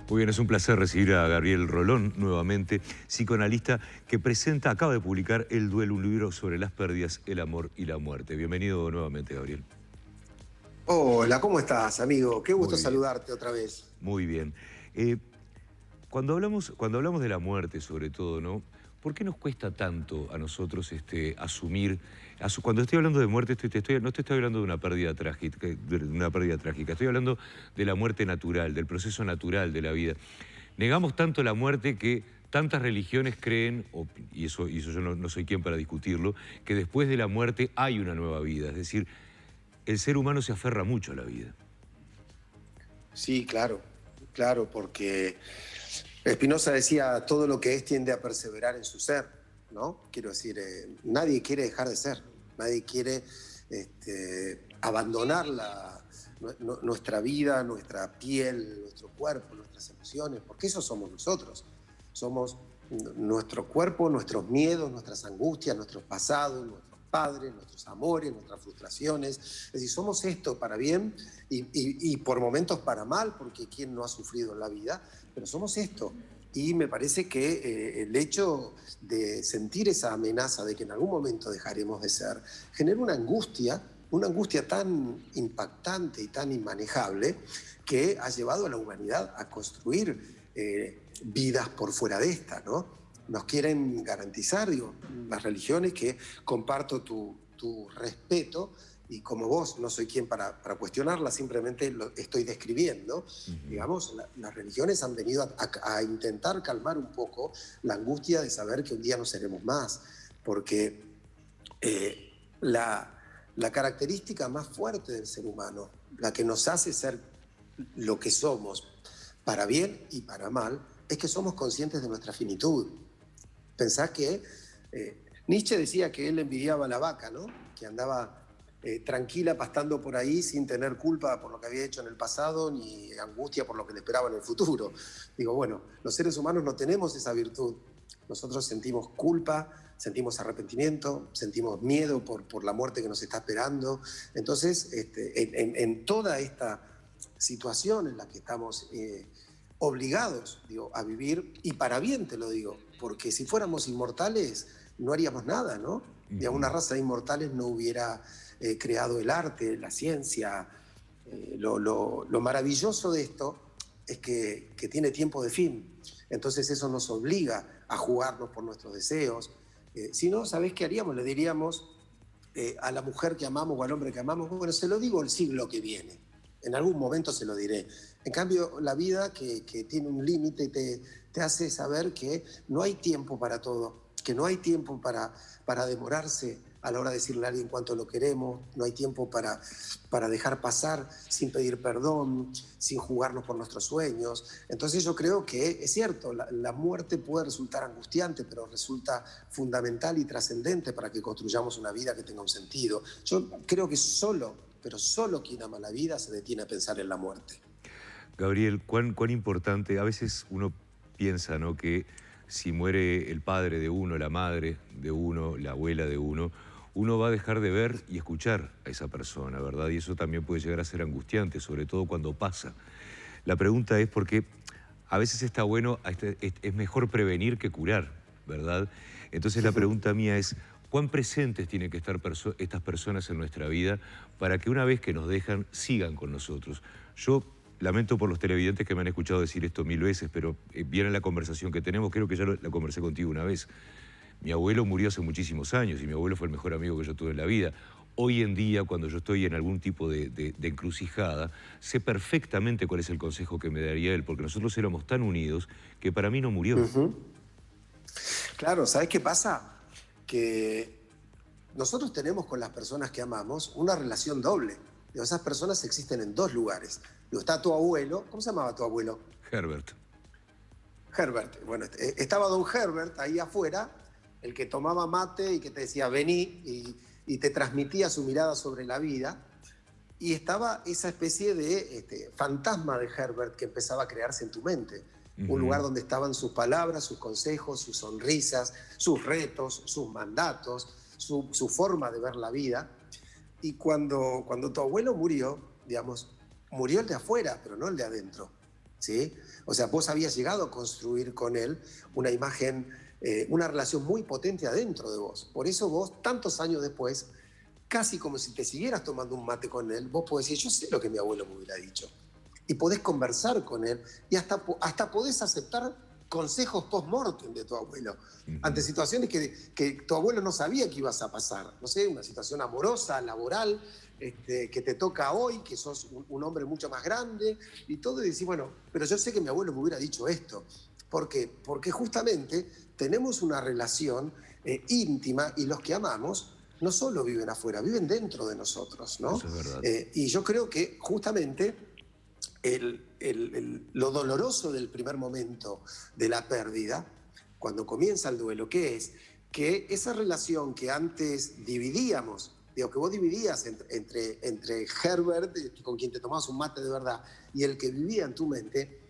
Muy bien, es un placer recibir a Gabriel Rolón nuevamente, psicoanalista que acaba de publicar El Duelo, un libro sobre las pérdidas, el amor y la muerte. Bienvenido nuevamente, Gabriel. Hola, ¿cómo estás, amigo? Qué gusto Muy bien, saludarte otra vez. muy bien. Eh, cuando hablamos de la muerte, sobre todo, ¿no? ¿Por qué nos cuesta tanto a nosotros asumir? Cuando estoy hablando de muerte, no te estoy hablando de una pérdida trágica, estoy hablando de la muerte natural, del proceso natural de la vida. Negamos tanto la muerte que tantas religiones creen, y eso yo no soy quien para discutirlo, que después de la muerte hay una nueva vida. Es decir, el ser humano se aferra mucho a la vida. Sí, claro, claro, porque Spinoza decía, todo lo que es tiende a perseverar en su ser, ¿no? Quiero decir, nadie quiere dejar de ser, nadie quiere abandonar nuestra vida, nuestra piel, nuestro cuerpo, nuestras emociones, porque eso somos nosotros. Somos nuestro cuerpo, nuestros miedos, nuestras angustias, nuestros pasados, nuestros padres, nuestros amores, nuestras frustraciones. Es decir, somos esto para bien y por momentos para mal, porque ¿quién no ha sufrido en la vida? Pero somos esto. Y me parece que el hecho de sentir esa amenaza de que en algún momento dejaremos de ser, genera una angustia tan impactante y tan inmanejable que ha llevado a la humanidad a construir vidas por fuera de esta, ¿no? Nos quieren garantizar, digo, las religiones, que comparto tu respeto, y como vos no soy quien para cuestionarla, simplemente lo estoy describiendo. Ujú. Digamos, las religiones han venido a intentar calmar un poco la angustia de saber que un día no seremos más, porque eh, la, la característica más fuerte del ser humano, la que nos hace ser lo que somos, para bien y para mal, es que somos conscientes de nuestra finitud. Pensá que Nietzsche decía que él envidiaba a la vaca, ¿no? Que andaba tranquila pastando por ahí sin tener culpa por lo que había hecho en el pasado ni angustia por lo que le esperaba en el futuro. Digo, bueno, los seres humanos no tenemos esa virtud. Nosotros sentimos culpa, sentimos arrepentimiento, sentimos miedo por la muerte que nos está esperando. Entonces, en toda esta situación en la que estamos obligados, digo, a vivir, y para bien te lo digo, porque si fuéramos inmortales no haríamos nada, ¿no? Digamos, una Ujú. raza de inmortales no hubiera creado el arte, la ciencia. Lo maravilloso de esto es que tiene tiempo de fin. Entonces eso nos obliga a jugarnos por nuestros deseos. Si no, ¿sabés qué haríamos? Le diríamos a la mujer que amamos o al hombre que amamos, bueno, se lo digo el siglo que viene. En algún momento se lo diré. En cambio, la vida que tiene un límite te hace saber que no hay tiempo para todo, que no hay tiempo para demorarse a la hora de decirle a alguien cuánto lo queremos, no hay tiempo para dejar pasar sin pedir perdón, sin jugarnos por nuestros sueños. Entonces yo creo que es cierto, la muerte puede resultar angustiante, pero resulta fundamental y trascendente para que construyamos una vida que tenga un sentido. Yo creo que pero solo quien ama la vida se detiene a pensar en la muerte. Gabriel, cuán importante, a veces uno piensa, ¿no?, que si muere el padre de uno, la madre de uno, la abuela de uno va a dejar de ver y escuchar a esa persona, ¿verdad? Y eso también puede llegar a ser angustiante, sobre todo cuando pasa. La pregunta es porque a veces está bueno, es mejor prevenir que curar, ¿verdad? Entonces la pregunta mía es, ¿cuán presentes tienen que estar estas personas en nuestra vida para que una vez que nos dejan, sigan con nosotros? Yo lamento por los televidentes que me han escuchado decir esto 1000 veces, pero viene la conversación que tenemos, creo que ya la conversé contigo una vez. Mi abuelo murió hace muchísimos años y mi abuelo fue el mejor amigo que yo tuve en la vida. Hoy en día, cuando yo estoy en algún tipo de encrucijada, sé perfectamente cuál es el consejo que me daría él, porque nosotros éramos tan unidos que para mí no murió. Claro, ¿sabes qué pasa? Que nosotros tenemos con las personas que amamos una relación doble. Digo, esas personas existen en dos lugares. Digo, está tu abuelo, ¿cómo se llamaba tu abuelo? Herbert. Herbert. Bueno, estaba don Herbert ahí afuera, el que tomaba mate y que te decía vení y te transmitía su mirada sobre la vida. Y estaba esa especie de fantasma de Herbert que empezaba a crearse en tu mente. Un lugar Ujú. donde estaban sus palabras, sus consejos, sus sonrisas, sus retos, sus mandatos, su forma de ver la vida. Y cuando tu abuelo murió, digamos, murió el de afuera, pero no el de adentro. ¿sí? O sea, vos habías llegado a construir con él una imagen, una relación muy potente adentro de vos. Por eso vos, tantos años después, casi como si te siguieras tomando un mate con él, vos podés decir, yo sé lo que mi abuelo me hubiera dicho. Y podés conversar con él y hasta podés aceptar consejos post-mortem de tu abuelo, ante situaciones que tu abuelo no sabía que ibas a pasar. No sé, una situación amorosa, laboral, que te toca hoy, que sos un hombre mucho más grande y todo, y decís, bueno, pero yo sé que mi abuelo me hubiera dicho esto. ¿Por qué? Porque justamente tenemos una relación íntima y los que amamos no solo viven afuera, viven dentro de nosotros, ¿no? Eso es verdad. Y yo creo que justamente lo doloroso del primer momento de la pérdida, cuando comienza el duelo, ¿qué es? Que esa relación que antes dividíamos, digo, que vos dividías entre Herbert, con quien te tomabas un mate de verdad, y el que vivía en tu mente,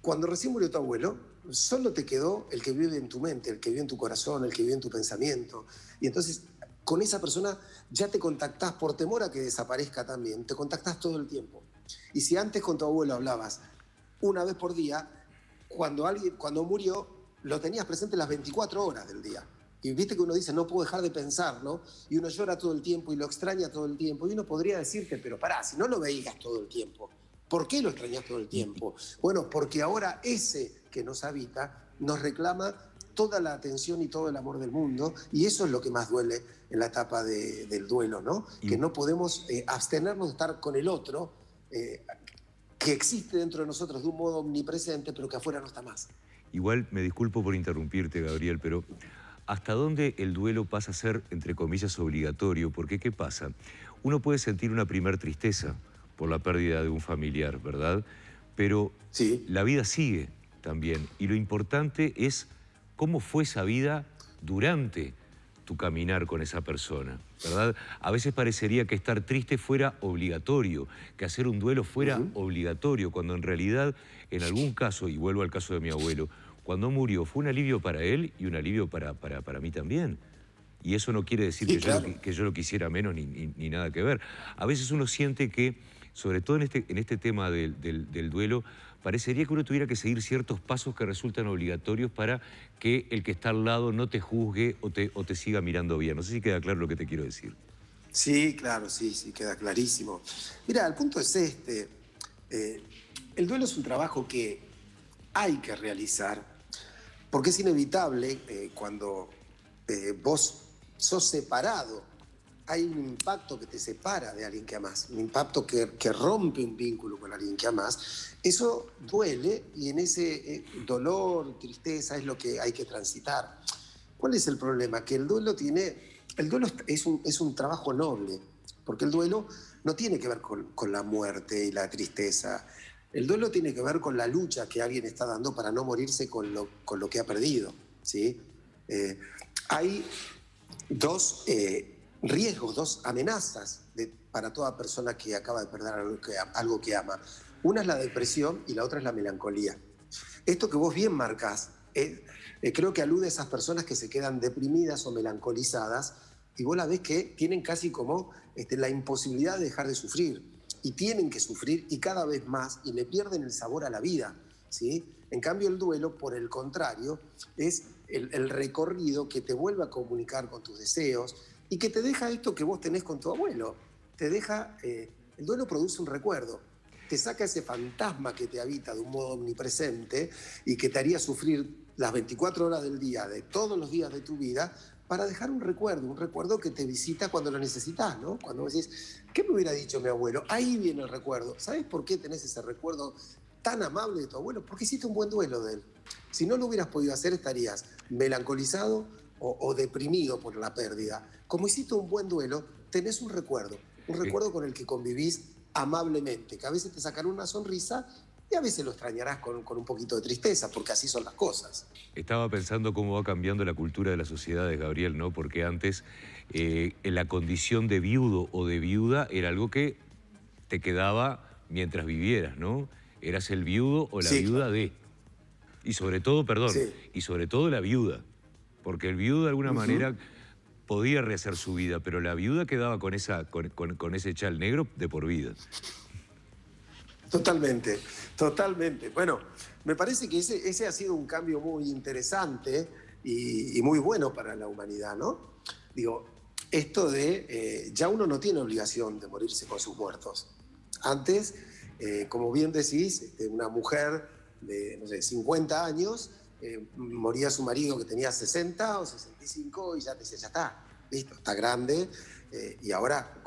cuando recién murió tu abuelo, solo te quedó el que vive en tu mente, el que vive en tu corazón, el que vive en tu pensamiento. Y entonces, con esa persona ya te contactás por temor a que desaparezca también, te contactás todo el tiempo. Y si antes con tu abuelo hablabas una vez por día, cuando murió, lo tenías presente las 24 horas del día. Y viste que uno dice, no puedo dejar de pensarlo, y uno llora todo el tiempo y lo extraña todo el tiempo. Y uno podría decirte, pero pará, si no lo veías todo el tiempo, ¿por qué lo extrañas todo el tiempo? Bueno, porque ahora ese que nos habita nos reclama toda la atención y todo el amor del mundo, y eso es lo que más duele en la etapa del duelo, ¿no? Y, Que no podemos abstenernos de estar con el otro, que existe dentro de nosotros de un modo omnipresente, pero que afuera no está más. Igual me disculpo por interrumpirte, Gabriel, pero ¿hasta dónde el duelo pasa a ser, entre comillas, obligatorio? Porque, ¿qué pasa? Uno puede sentir una primer tristeza por la pérdida de un familiar, ¿verdad? Pero Sí, la vida sigue también. Y lo importante es cómo fue esa vida durante tu caminar con esa persona, ¿verdad? A veces parecería que estar triste fuera obligatorio, que hacer un duelo fuera obligatorio, cuando en realidad, en algún caso, y vuelvo al caso de mi abuelo, cuando murió fue un alivio para él y un alivio para mí también. Y eso no quiere decir sí, claro. que yo lo quisiera menos ni nada que ver. A veces uno siente que, sobre todo en este tema del duelo, parecería que uno tuviera que seguir ciertos pasos que resultan obligatorios para que el que está al lado no te juzgue o te siga mirando bien. No sé si queda claro lo que te quiero decir. Sí, claro, sí, sí, queda clarísimo. Mira, el punto es este. eh, el duelo es un trabajo que hay que realizar, porque es inevitable cuando vos sos separado. Hay un impacto que te separa de alguien que amás, un impacto que rompe un vínculo con alguien que amás. Eso duele y en ese dolor, tristeza es lo que hay que transitar. ¿Cuál es el problema? Que el duelo es un trabajo noble, porque el duelo no tiene que ver con la muerte y la tristeza. El duelo tiene que ver con la lucha que alguien está dando para no morirse con lo que ha perdido, ¿sí? Eh, hay dos riesgos, dos amenazas para toda persona que acaba de perder algo que ama. Una es la depresión y la otra es la melancolía. Esto que vos bien marcás, creo que alude a esas personas que se quedan deprimidas o melancolizadas y vos la ves que tienen casi como la imposibilidad de dejar de sufrir y tienen que sufrir y cada vez más y le pierden el sabor a la vida, ¿sí? En cambio el duelo, por el contrario, es el recorrido que te vuelve a comunicar con tus deseos y que te deja esto que vos tenés con tu abuelo. Te deja, el duelo produce un recuerdo, te saca ese fantasma que te habita de un modo omnipresente y que te haría sufrir las 24 horas del día, de todos los días de tu vida, para dejar un recuerdo que te visita cuando lo necesitas, ¿no? Cuando vos decís, ¿qué me hubiera dicho mi abuelo? Ahí viene el recuerdo. ¿Sabes por qué tenés ese recuerdo tan amable de tu abuelo? Porque hiciste un buen duelo de él. Si no lo hubieras podido hacer, estarías melancolizado o deprimido por la pérdida. Como hiciste un buen duelo, tenés un Eh, recuerdo con el que convivís amablemente, que a veces te sacará una sonrisa y a veces lo extrañarás con un poquito de tristeza, porque así son las cosas. Estaba pensando cómo va cambiando la cultura de las sociedades, Gabriel, ¿no? Porque antes en la condición de viudo o de viuda era algo que te quedaba mientras vivieras, ¿no? Eras el viudo o la Sí, viuda claro. de. Y sobre todo, perdón, Sí. y sobre todo la viuda. Porque el viudo de alguna Ujú. manera podía rehacer su vida, pero la viuda quedaba con ese chal negro de por vida. Totalmente, totalmente. Bueno, me parece que ese ha sido un cambio muy interesante y muy bueno para la humanidad, ¿no? Digo, esto de ya uno no tiene obligación de morirse con sus muertos. Antes, como bien decís, una mujer de, no sé, 50 años, moría su marido que tenía 60 o 65 y ya te decía, ya está, listo, está grande. Y ahora,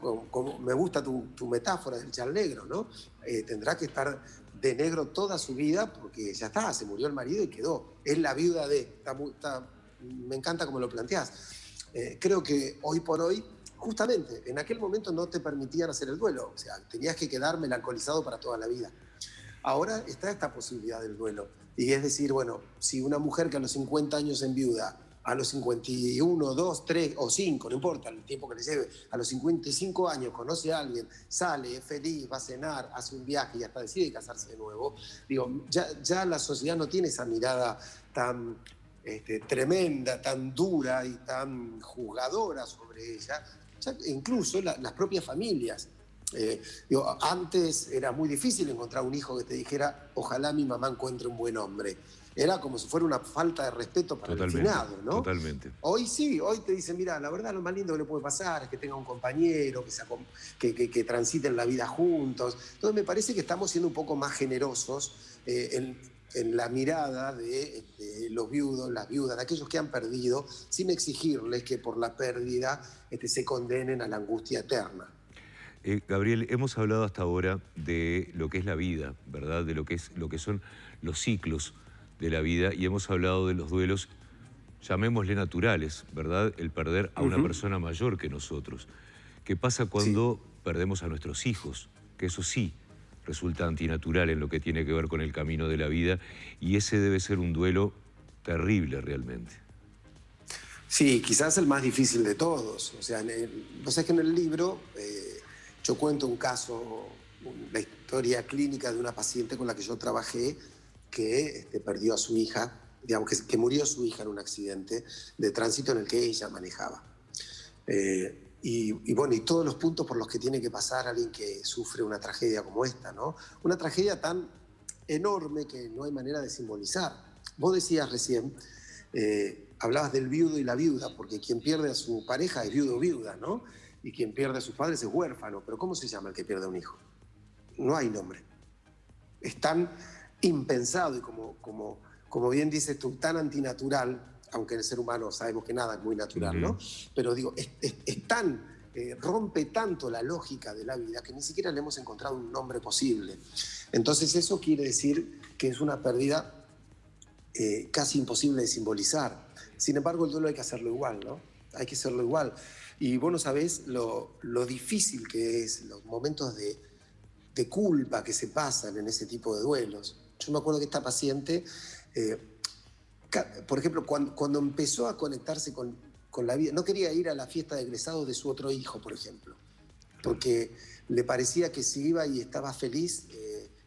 me gusta tu metáfora del chal negro, ¿no? Tendrá que estar de negro toda su vida porque ya está, se murió el marido y quedó. Es la viuda de... me encanta como lo planteás. Creo que hoy por hoy, justamente, en aquel momento no te permitían hacer el duelo. O sea, tenías que quedar melancolizado para toda la vida. Ahora está esta posibilidad del duelo. Y es decir, bueno, si una mujer que a los 50 años enviuda, a los 51, 2, 3 o 5, no importa el tiempo que le lleve, a los 55 años conoce a alguien, sale, es feliz, va a cenar, hace un viaje y hasta decide casarse de nuevo, digo, ya la sociedad no tiene esa mirada tan tremenda, tan dura y tan juzgadora sobre ella, ya incluso las propias familias. Digo, antes era muy difícil encontrar un hijo que te dijera, ojalá mi mamá encuentre un buen hombre. Era como si fuera una falta de respeto para el Totalmente, finado, ¿no? totalmente. Hoy sí, hoy te dicen, mira, la verdad lo más lindo que le puede pasar es que tenga un compañero, que transiten la vida juntos. Entonces me parece que estamos siendo un poco más generosos en la mirada de los viudos, las viudas, de aquellos que han perdido, sin exigirles que por la pérdida se condenen a la angustia eterna. Gabriel, hemos hablado hasta ahora de lo que es la vida, ¿verdad? De lo que son los ciclos de la vida y hemos hablado de los duelos, llamémosle naturales, ¿verdad? El perder a una persona mayor que nosotros. ¿Qué pasa Sí. cuando perdemos a nuestros hijos? Que eso sí resulta antinatural en lo que tiene que ver con el camino de la vida y ese debe ser un duelo terrible realmente. Sí, quizás el más difícil de todos. O sea, vos sabés que en el libro yo cuento un caso, la historia clínica de una paciente con la que yo trabajé que perdió a su hija, digamos que murió su hija en un accidente de tránsito en el que ella manejaba. Y bueno, y todos los puntos por los que tiene que pasar alguien que sufre una tragedia como esta, ¿no? Una tragedia tan enorme que no hay manera de simbolizar. Vos decías recién, hablabas del viudo y la viuda, porque quien pierde a su pareja es viudo o viuda, ¿no? Y quien pierde a sus padres es huérfano. Pero ¿cómo se llama el que pierde a un hijo? No hay nombre. Es tan impensado y como bien dices tú, tan antinatural, aunque en el ser humano sabemos que nada es muy natural, ¿no? Pero digo, es tan, rompe tanto la lógica de la vida que ni siquiera le hemos encontrado un nombre posible. Entonces eso quiere decir que es una pérdida casi imposible de simbolizar. Sin embargo, el duelo hay que hacerlo igual, ¿no? Hay que hacerlo igual. Y vos no sabés lo difícil que es, los momentos de culpa que se pasan en ese tipo de duelos. Yo me acuerdo que esta paciente, por ejemplo, cuando empezó a conectarse con la vida, no quería ir a la fiesta de egresados de su otro hijo, por ejemplo, porque le parecía que si iba y estaba feliz,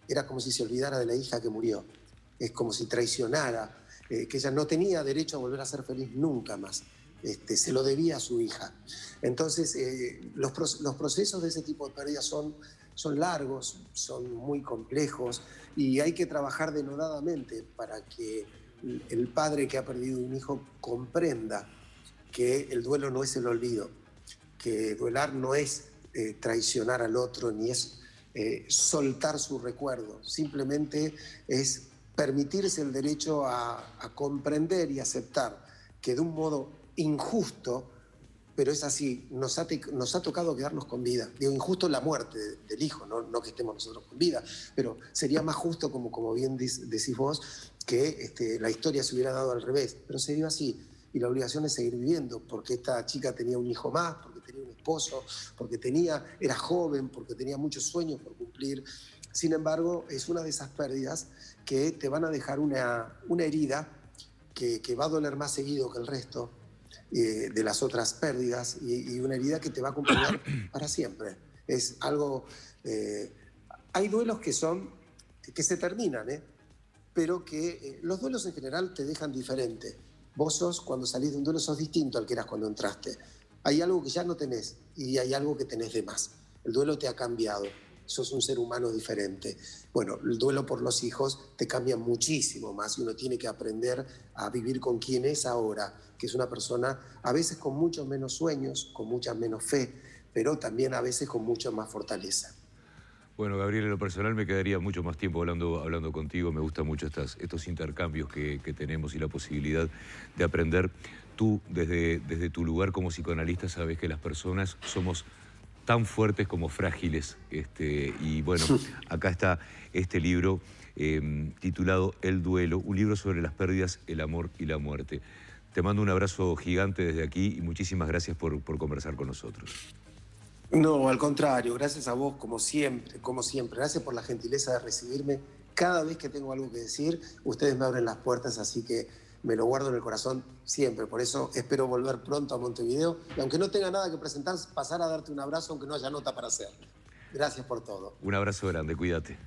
era como si se olvidara de la hija que murió. Es como si traicionara, que ella no tenía derecho a volver a ser feliz nunca más. Se lo debía a su hija. Entonces, los procesos de ese tipo de pérdidas son largos, son muy complejos y hay que trabajar denodadamente para que el padre que ha perdido un hijo comprenda que el duelo no es el olvido, que duelar no es traicionar al otro ni es soltar su recuerdo, simplemente es permitirse el derecho a comprender y aceptar que de un modo injusto, pero es así, nos ha tocado quedarnos con vida. Digo, injusto la muerte del hijo, no que estemos nosotros con vida, pero sería más justo, como bien decís vos, que la historia se hubiera dado al revés, pero se dio así. Y la obligación es seguir viviendo, porque esta chica tenía un hijo más, porque tenía un esposo, porque era joven, porque tenía muchos sueños por cumplir. Sin embargo, es una de esas pérdidas que te van a dejar una herida que va a doler más seguido que el resto de las otras pérdidas y una herida que te va a acompañar para siempre. Es algo... hay duelos que se terminan, pero que los duelos en general te dejan diferente. Vos cuando salís de un duelo, sos distinto al que eras cuando entraste. Hay algo que ya no tenés y hay algo que tenés de más. El duelo te ha cambiado. sos un ser humano diferente. Bueno, el duelo por los hijos te cambia muchísimo más y uno tiene que aprender a vivir con quien es ahora, que es una persona a veces con muchos menos sueños, con mucha menos fe, pero también a veces con mucha más fortaleza. Bueno, Gabriel, en lo personal me quedaría mucho más tiempo hablando contigo. Me gustan mucho estos intercambios que tenemos y la posibilidad de aprender. Tú, desde tu lugar como psicoanalista, sabes que las personas somos tan fuertes como frágiles. Y bueno, acá está este libro titulado El duelo, un libro sobre las pérdidas, el amor y la muerte. Te mando un abrazo gigante desde aquí y muchísimas gracias por conversar con nosotros. No, al contrario, gracias a vos, como siempre, como siempre. Gracias por la gentileza de recibirme. Cada vez que tengo algo que decir, ustedes me abren las puertas, así que me lo guardo en el corazón siempre. Por eso espero volver pronto a Montevideo. Y aunque no tenga nada que presentar, pasar a darte un abrazo, aunque no haya nota para hacerlo. Gracias por todo. Un abrazo grande, cuídate.